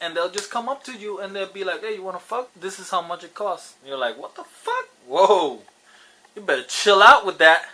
and they'll just come up to you and they'll be like, hey, you wanna fuck? This is how much it costs. And you're like, what the fuck? Whoa, you better chill out with that.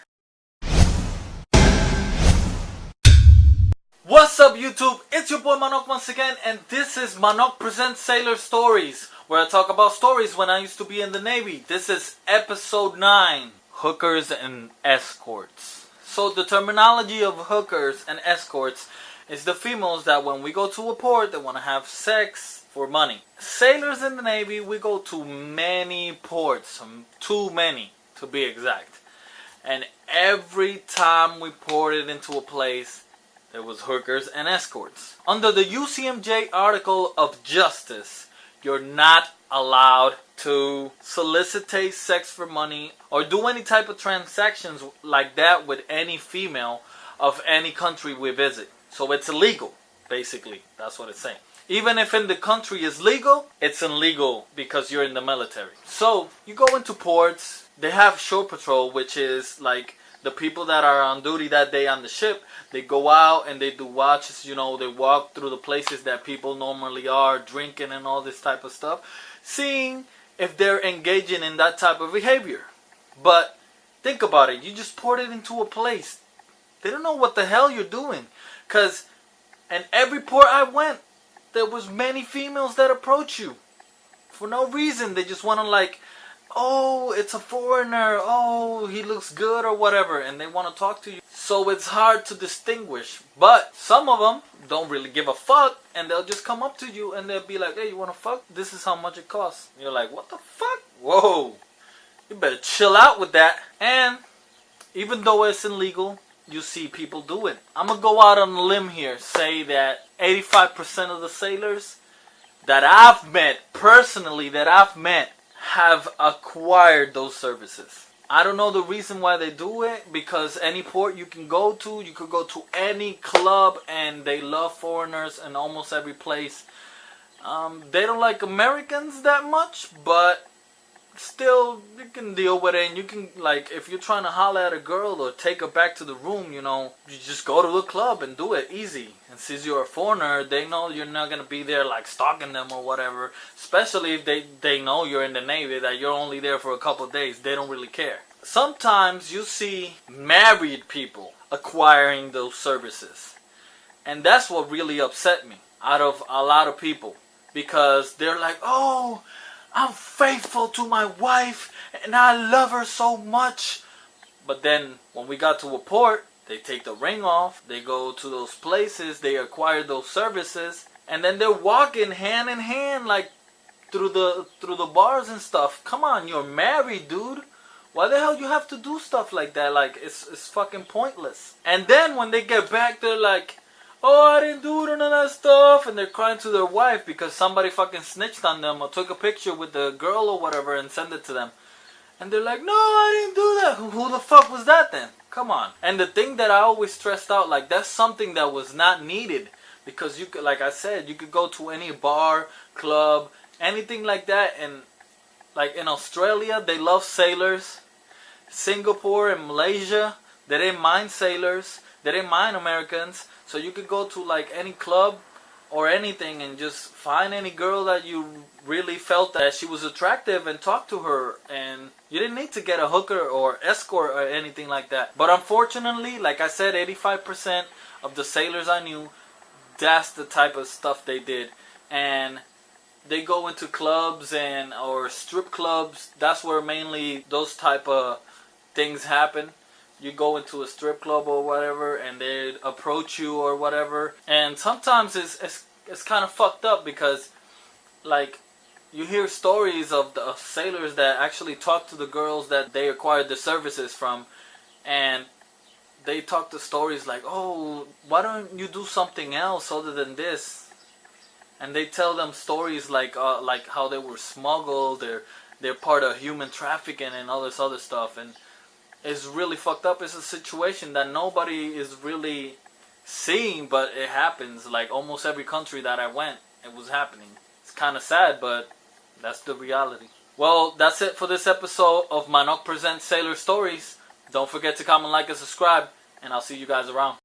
What's up, YouTube? It's your boy Manok once again, and this is Manok Presents Sailor Stories, where I talk about stories when I used to be in the Navy. This is episode 9, Hookers and Escorts. So the terminology of hookers and escorts is the females that when we go to a port, they want to have sex for money. Sailors in the Navy, we go to many ports, too many to be exact. And every time we ported into a place, there was hookers and escorts. Under the UCMJ Article of Justice, you're not allowed to solicitate sex for money or do any type of transactions like that with any female of any country we visit. So it's illegal, basically. That's what it's saying. Even if in the country is legal, it's illegal because you're in the military. So you go into ports, they have shore patrol, which is like the people that are on duty that day on the ship. They go out and they do watches, you know, they walk through the places that people normally are, drinking and all this type of stuff, seeing if they're engaging in that type of behavior. But think about it, you just ported into a place. They don't know what the hell you're doing. Because in every port I went, there was many females that approach you. For no reason, they just want to like, oh, it's a foreigner, oh, he looks good or whatever, and they want to talk to you. So it's hard to distinguish. But some of them don't really give a fuck, and they'll just come up to you and they'll be like, hey, you want to fuck? This is how much it costs. And you're like, what the fuck? Whoa, you better chill out with that. And even though it's illegal, you see people do it. I'm going to go out on a limb here, say that 85% of the sailors that I've met, personally that I've met, have acquired those services. I don't know the reason why they do it, because any port you can go to, you could go to any club and they love foreigners in almost every place. They don't like Americans that much, but still you can deal with it. And you can, like, if you're trying to holler at a girl or take her back to the room, you know, you just go to the club and do it easy. And since you're a foreigner, they know you're not going to be there like stalking them or whatever. Especially if they know you're in the Navy, that you're only there for a couple of days. They don't really care. Sometimes you see married people acquiring those services. And that's what really upset me out of a lot of people. Because they're like, oh, I'm faithful to my wife and I love her so much. But then when we got to a port, they take the ring off, they go to those places, they acquire those services, and then they're walking hand in hand like through the bars and stuff. Come on, you're married, dude. Why the hell you have to do stuff like that? Like, it's fucking pointless. And then when they get back, they're like, oh, I didn't do none of that stuff. And they're crying to their wife because somebody fucking snitched on them or took a picture with the girl or whatever and sent it to them. And they're like, no, I didn't do that. Who the fuck was that then? Come on. And the thing that I always stressed out, like, that's something that was not needed. Because you could, like I said, you could go to any bar, club, anything like that. And like in Australia, they love sailors. Singapore and Malaysia, they didn't mind sailors. They didn't mind Americans. So you could go to like any club or anything and just find any girl that you really felt that she was attractive and talk to her. And you didn't need to get a hooker or escort or anything like that. But unfortunately, like I said, 85% of the sailors I knew, that's the type of stuff they did. And they go into clubs and or strip clubs. That's where mainly those type of things happen. You go into a strip club or whatever and they approach you or whatever. And sometimes it's kind of fucked up because like you hear stories of the sailors that actually talk to the girls that they acquired the services from, and they talk the stories like, oh, why don't you do something else other than this? And they tell them stories like how they were smuggled, they're part of human trafficking and all this other stuff. And it's really fucked up. It's a situation that nobody is really seeing, but it happens. Like almost every country that I went, it was happening. It's kind of sad, but that's the reality. Well, that's it for this episode of Manok Presents Sailor Stories. Don't forget to comment, like, and subscribe, and I'll see you guys around.